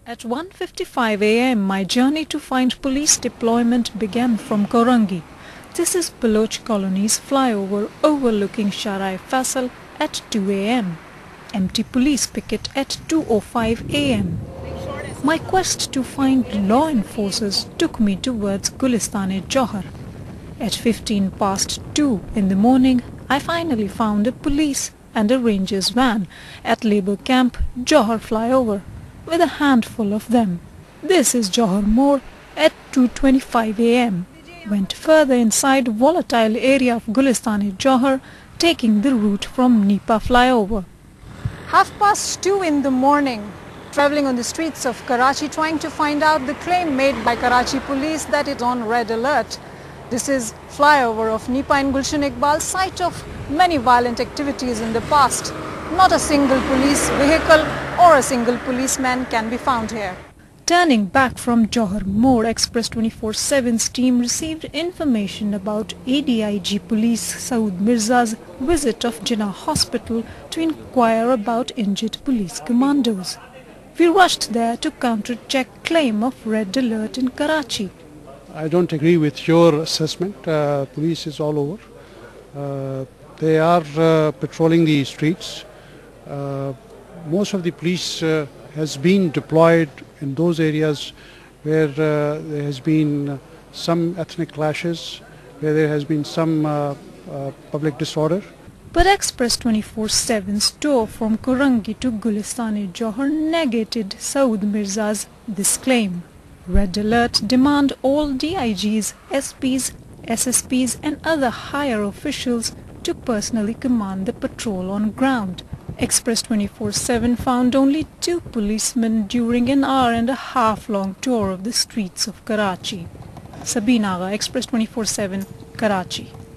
At 1:55 a.m. my journey to find police deployment began from Korangi. This is Baloch Colony's flyover overlooking Sharai Faisal at 2 a.m. Empty police picket at 2:05 a.m. My quest to find law enforcers took me towards Gulestan-e-Johar. At 15 past 2 in the morning, I finally found a police and a ranger's van at Labour Camp, Johar flyover, with a handful of them. This is Johar More at 2:25 a.m. Went further inside volatile area of Gulestan-e-Johar, taking the route from Nipa flyover. 2:30 in the morning, travelling on the streets of Karachi trying to find out the claim made by Karachi police that it's on red alert. This is flyover of Nipa and Gulshan Iqbal, site of many violent activities in the past. Not a single police vehicle or a single policeman can be found here. Turning back from Johar More, Express 24/7's team received information about ADIG Police Saud Mirza's visit of Jinnah Hospital to inquire about injured police commandos. We rushed there to counter-check claim of red alert in Karachi. I don't agree with your assessment. Police is all over. They are patrolling the streets. Most of the police has been deployed in those areas where there has been some ethnic clashes, where there has been some public disorder. But Express 24/7's tour from Korangi to Gulestan-e-Johar negated Saud Mirza's this claim. Red alert demand all DIGs, SPs, SSPs and other higher officials to personally command the patrol on ground. Express 24/7 found only 2 policemen during an hour-and-a-half long tour of the streets of Karachi. Sabeen Agha, Express 24/7, Karachi.